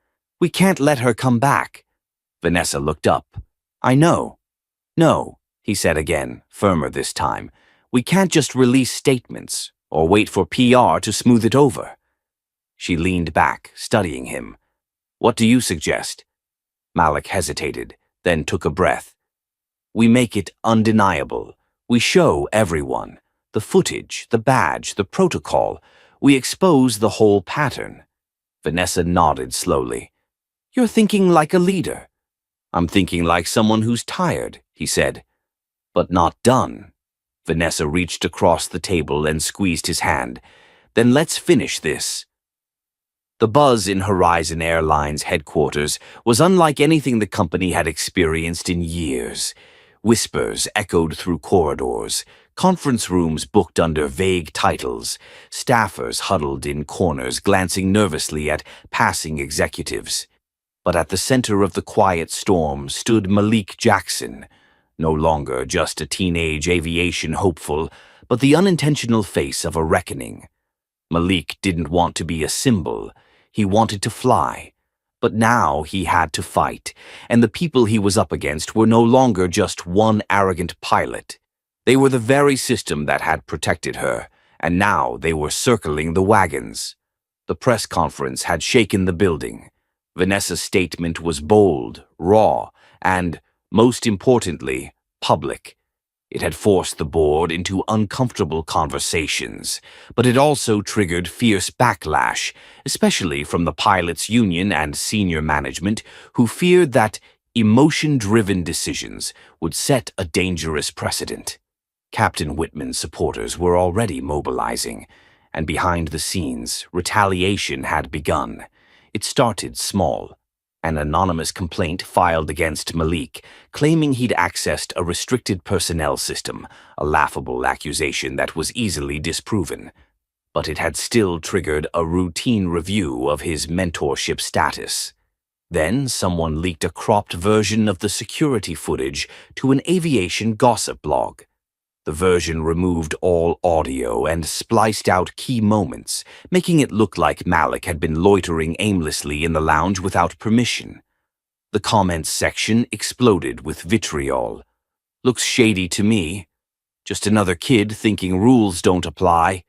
"We can't let her come back." Vanessa looked up. "I know." "No," he said again, firmer this time. "We can't just release statements or wait for PR to smooth it over." She leaned back, studying him. "What do you suggest?" Malik hesitated, then took a breath. "We make it undeniable. We show everyone. The footage, the badge, the protocol. We expose the whole pattern." Vanessa nodded slowly. "You're thinking like a leader." "I'm thinking like someone who's tired," he said. "But not done." Vanessa reached across the table and squeezed his hand. "Then let's finish this." The buzz in Horizon Airlines headquarters was unlike anything the company had experienced in years. Whispers echoed through corridors, conference rooms booked under vague titles, staffers huddled in corners glancing nervously at passing executives. But at the center of the quiet storm stood Malik Jackson, no longer just a teenage aviation hopeful, but the unintentional face of a reckoning. Malik didn't want to be a symbol. He wanted to fly. But now he had to fight, and the people he was up against were no longer just one arrogant pilot. They were the very system that had protected her, and now they were circling the wagons. The press conference had shaken the building. Vanessa's statement was bold, raw, and, most importantly, public. It had forced the board into uncomfortable conversations, but it also triggered fierce backlash, especially from the pilots' union and senior management, who feared that emotion-driven decisions would set a dangerous precedent. Captain Whitman's supporters were already mobilizing, and behind the scenes, retaliation had begun. It started small. An anonymous complaint filed against Malik, claiming he'd accessed a restricted personnel system, a laughable accusation that was easily disproven. But it had still triggered a routine review of his mentorship status. Then someone leaked a cropped version of the security footage to an aviation gossip blog. The version removed all audio and spliced out key moments, making it look like Malik had been loitering aimlessly in the lounge without permission. The comments section exploded with vitriol. "Looks shady to me. Just another kid thinking rules don't apply.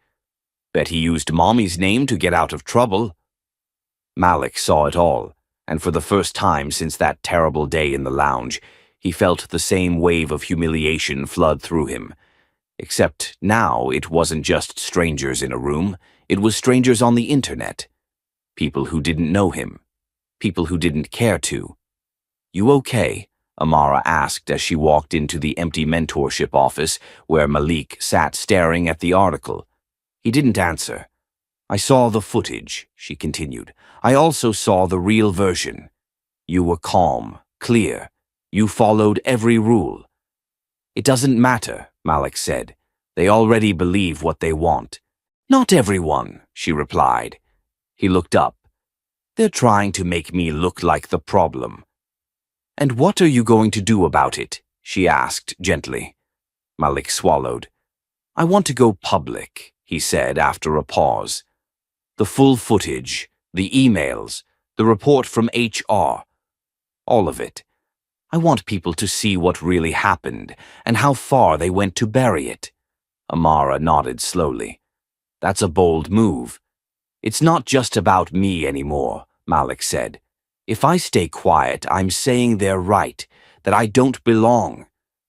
Bet he used Mommy's name to get out of trouble." Malik saw it all, and for the first time since that terrible day in the lounge, he felt the same wave of humiliation flood through him. Except now it wasn't just strangers in a room, it was strangers on the internet. People who didn't know him. People who didn't care to. "You okay?" Amara asked as she walked into the empty mentorship office where Malik sat staring at the article. He didn't answer. "I saw the footage," she continued. "I also saw the real version. You were calm, clear. You followed every rule." "It doesn't matter," Malik said. "They already believe what they want." "Not everyone," she replied. He looked up. "They're trying to make me look like the problem." "And what are you going to do about it?" she asked gently. Malik swallowed. "I want to go public," he said after a pause. "The full footage, the emails, the report from HR, all of it. I want people to see what really happened and how far they went to bury it." Amara nodded slowly. "That's a bold move." "It's not just about me anymore," Malik said. "If I stay quiet, I'm saying they're right, that I don't belong,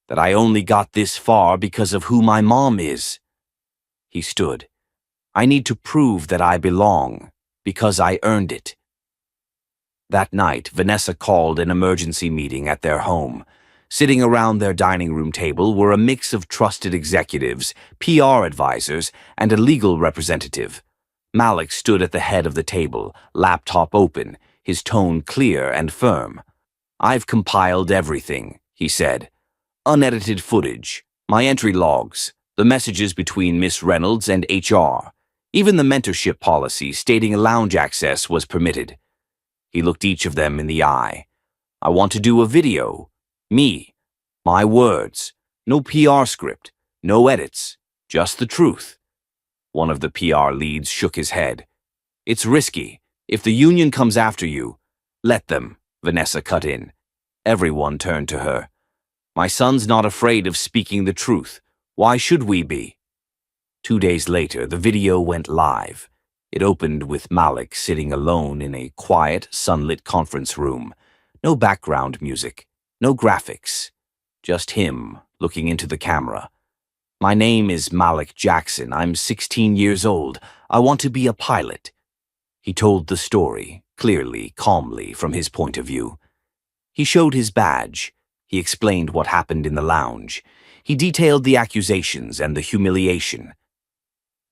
that I only got this far because of who my mom is." He stood. "I need to prove that I belong, because I earned it." That night, Vanessa called an emergency meeting at their home. Sitting around their dining room table were a mix of trusted executives, PR advisors, and a legal representative. Malik stood at the head of the table, laptop open, his tone clear and firm. "I've compiled everything," he said. "Unedited footage, my entry logs, the messages between Miss Reynolds and HR, even the mentorship policy stating lounge access was permitted." He looked each of them in the eye. I want to do a video. Me. My words. No PR script. No edits. Just the truth. One of the PR leads shook his head. It's risky. If the union comes after you, let them, Vanessa cut in. Everyone turned to her. My son's not afraid of speaking the truth. Why should we be? 2 days later, the video went live. It opened with Malik sitting alone in a quiet, sunlit conference room. No background music, no graphics. Just him, looking into the camera. My name is Malik Jackson. I'm 16 years old. I want to be a pilot. He told the story, clearly, calmly, from his point of view. He showed his badge. He explained what happened in the lounge. He detailed the accusations and the humiliation.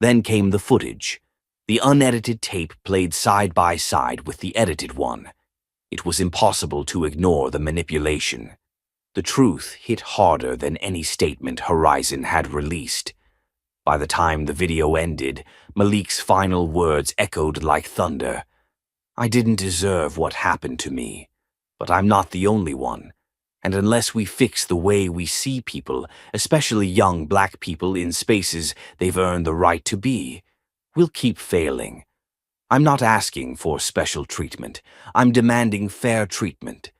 Then came the footage. The unedited tape played side by side with the edited one. It was impossible to ignore the manipulation. The truth hit harder than any statement Horizon had released. By the time the video ended, Malik's final words echoed like thunder. I didn't deserve what happened to me, but I'm not the only one. And unless we fix the way we see people, especially young black people in spaces they've earned the right to be, we'll keep failing. I'm not asking for special treatment. I'm demanding fair treatment.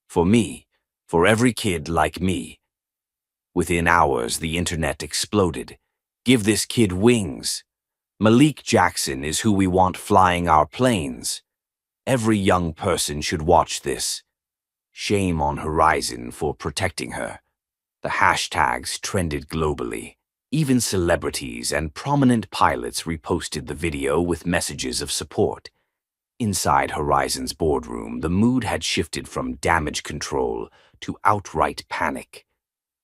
For me, for every kid like me. Within hours, the internet exploded. Give this kid wings. Malik Jackson is who we want flying our planes. Every young person should watch this. Shame on Horizon for protecting her. The hashtags trended globally. Even celebrities and prominent pilots reposted the video with messages of support. Inside Horizon's boardroom, the mood had shifted from damage control to outright panic.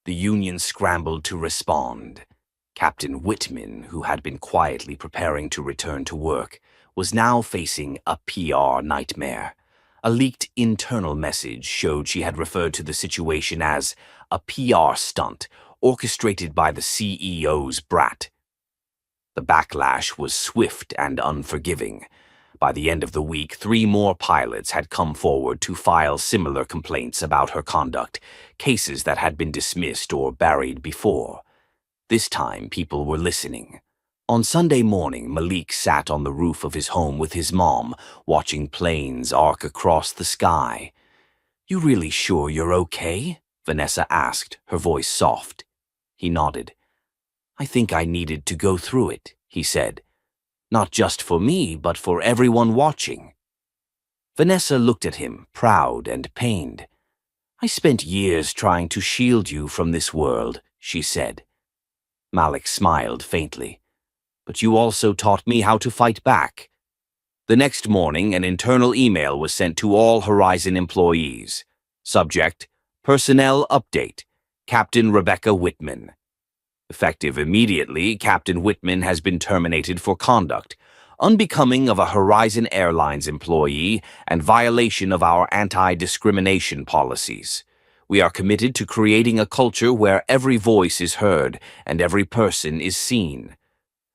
The union scrambled to respond. Captain Whitman, who had been quietly preparing to return to work, was now facing a PR nightmare. A leaked internal message showed she had referred to the situation as a PR stunt orchestrated by the CEO's brat. The backlash was swift and unforgiving. By the end of the week, 3 more pilots had come forward to file similar complaints about her conduct, cases that had been dismissed or buried before. This time, people were listening. On Sunday morning, Malik sat on the roof of his home with his mom, watching planes arc across the sky. You really sure you're okay? Vanessa asked, her voice soft. He nodded. I think I needed to go through it, he said. Not just for me, but for everyone watching. Vanessa looked at him, proud and pained. I spent years trying to shield you from this world, she said. Malik smiled faintly. But you also taught me how to fight back. The next morning, an internal email was sent to all Horizon employees. Subject, Personnel Update, Captain Rebecca Whitman. Effective immediately, Captain Whitman has been terminated for conduct, unbecoming of a Horizon Airlines employee and violation of our anti-discrimination policies. We are committed to creating a culture where every voice is heard and every person is seen.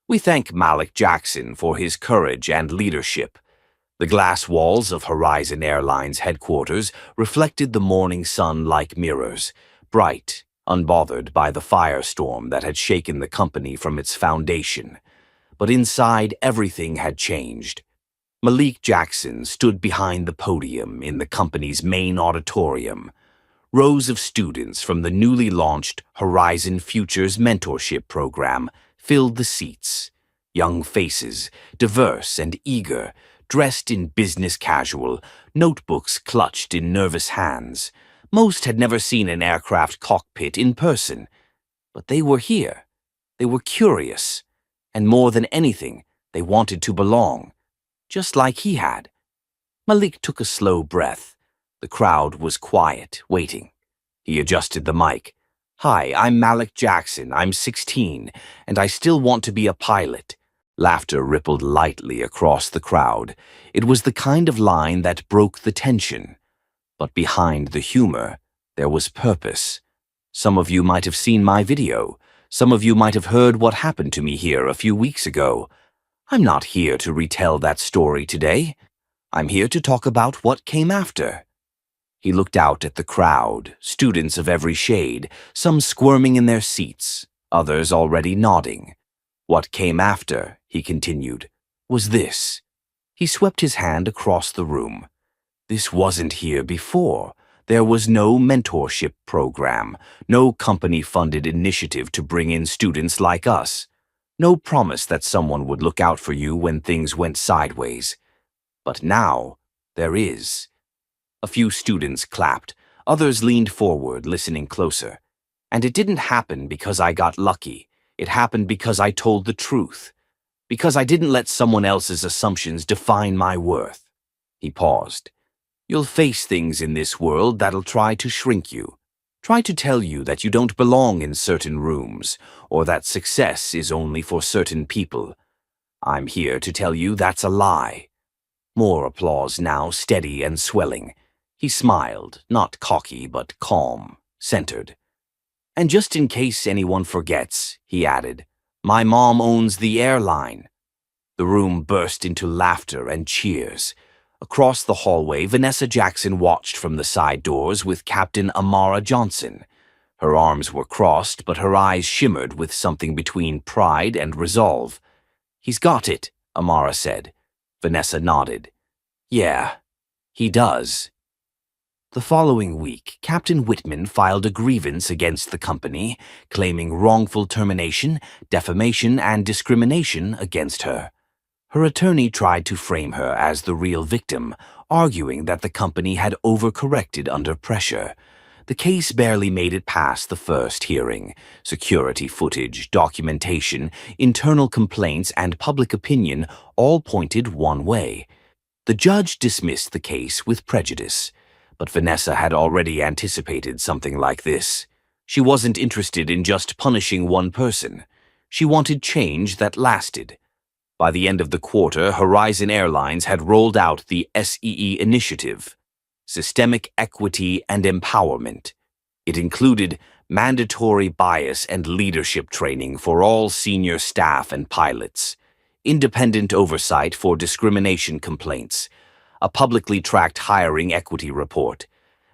We thank Malik Jackson for his courage and leadership. The glass walls of Horizon Airlines headquarters reflected the morning sun like mirrors, bright, unbothered by the firestorm that had shaken the company from its foundation. But inside, everything had changed. Malik Jackson stood behind the podium in the company's main auditorium. Rows of students from the newly launched Horizon Futures Mentorship Program filled the seats. Young faces, diverse and eager, dressed in business casual, notebooks clutched in nervous hands. Most had never seen an aircraft cockpit in person. But they were here. They were curious. And more than anything, they wanted to belong. Just like he had. Malik took a slow breath. The crowd was quiet, waiting. He adjusted the mic. Hi, I'm Malik Jackson. I'm 16, and I still want to be a pilot. Laughter rippled lightly across the crowd. It was the kind of line that broke the tension. But behind the humor, there was purpose. Some of you might have seen my video. Some of you might have heard what happened to me here a few weeks ago. I'm not here to retell that story today. I'm here to talk about what came after. He looked out at the crowd, students of every shade, some squirming in their seats, others already nodding. What came after, he continued, was this. He swept his hand across the room. This wasn't here before. There was no mentorship program, no company-funded initiative to bring in students like us, no promise that someone would look out for you when things went sideways. But now, there is. A few students clapped, others leaned forward, listening closer. And it didn't happen because I got lucky. It happened because I told the truth. Because I didn't let someone else's assumptions define my worth. He paused. You'll face things in this world that'll try to shrink you. Try to tell you that you don't belong in certain rooms, or that success is only for certain people. I'm here to tell you that's a lie. More applause now, steady and swelling. He smiled, not cocky but calm, centered. And just in case anyone forgets, he added, my mom owns the airline. The room burst into laughter and cheers. Across the hallway, Vanessa Jackson watched from the side doors with Captain Amara Johnson. Her arms were crossed, but her eyes shimmered with something between pride and resolve. He's got it, Amara said. Vanessa nodded. Yeah, he does. The following week, Captain Whitman filed a grievance against the company, claiming wrongful termination, defamation, and discrimination against her. Her attorney tried to frame her as the real victim, arguing that the company had overcorrected under pressure. The case barely made it past the first hearing. Security footage, documentation, internal complaints, and public opinion all pointed one way. The judge dismissed the case with prejudice. But Vanessa had already anticipated something like this. She wasn't interested in just punishing one person. She wanted change that lasted. By the end of the quarter, Horizon Airlines had rolled out the SEE initiative, Systemic Equity and Empowerment. It included mandatory bias and leadership training for all senior staff and pilots, independent oversight for discrimination complaints, a publicly tracked hiring equity report,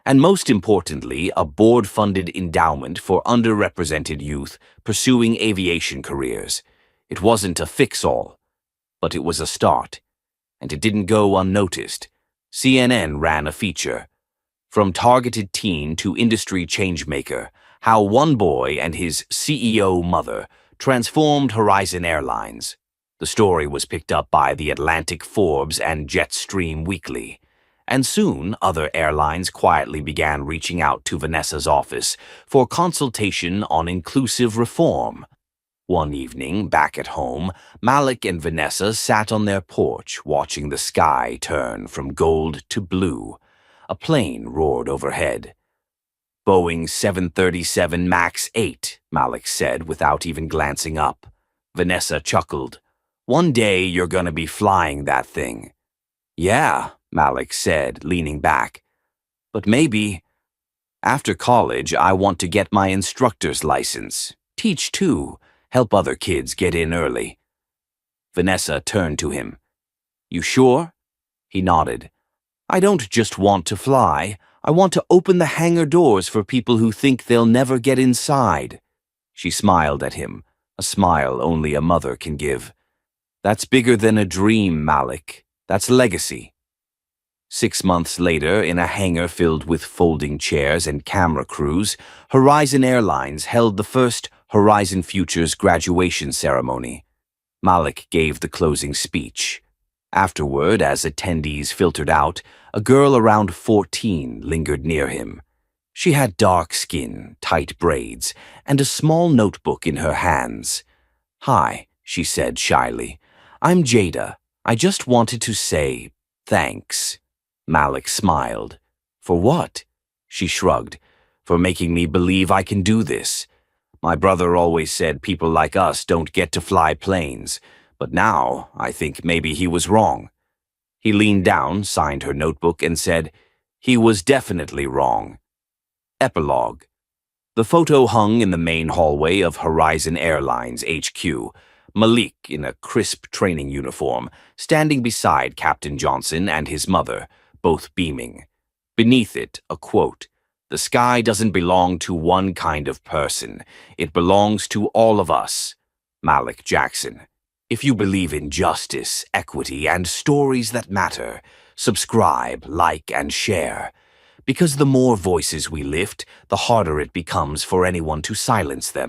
and most importantly, a board-funded endowment for underrepresented youth pursuing aviation careers. It wasn't a fix-all, but it was a start, and it didn't go unnoticed. CNN ran a feature. From targeted teen to industry changemaker, how one boy and his CEO mother transformed Horizon Airlines. The story was picked up by The Atlantic, Forbes, and Jetstream Weekly. And soon, other airlines quietly began reaching out to Vanessa's office for consultation on inclusive reform. One evening, back at home, Malik and Vanessa sat on their porch watching the sky turn from gold to blue. A plane roared overhead. Boeing 737 MAX 8, Malik said without even glancing up. Vanessa chuckled. One day you're gonna be flying that thing. Yeah, Malik said, leaning back. But maybe. After college, I want to get my instructor's license. Teach too. Help other kids get in early. Vanessa turned to him. You sure? He nodded. I don't just want to fly. I want to open the hangar doors for people who think they'll never get inside. She smiled at him, a smile only a mother can give. That's bigger than a dream, Malik. That's legacy. 6 months later, in a hangar filled with folding chairs and camera crews, Horizon Airlines held the first Horizon Futures graduation ceremony. Malik gave the closing speech. Afterward, as attendees filtered out, a girl around 14 lingered near him. She had dark skin, tight braids, and a small notebook in her hands. Hi, she said shyly. I'm Jada. I just wanted to say thanks. Malik smiled. For what? She shrugged. For making me believe I can do this. My brother always said people like us don't get to fly planes, but now I think maybe he was wrong. He leaned down, signed her notebook, and said, he was definitely wrong. Epilogue. The photo hung in the main hallway of Horizon Airlines HQ. Malik, in a crisp training uniform, standing beside Captain Johnson and his mother, both beaming. Beneath it, a quote, "The sky doesn't belong to one kind of person. It belongs to all of us." Malik Jackson. If you believe in justice, equity, and stories that matter, subscribe, like, and share. Because the more voices we lift, the harder it becomes for anyone to silence them.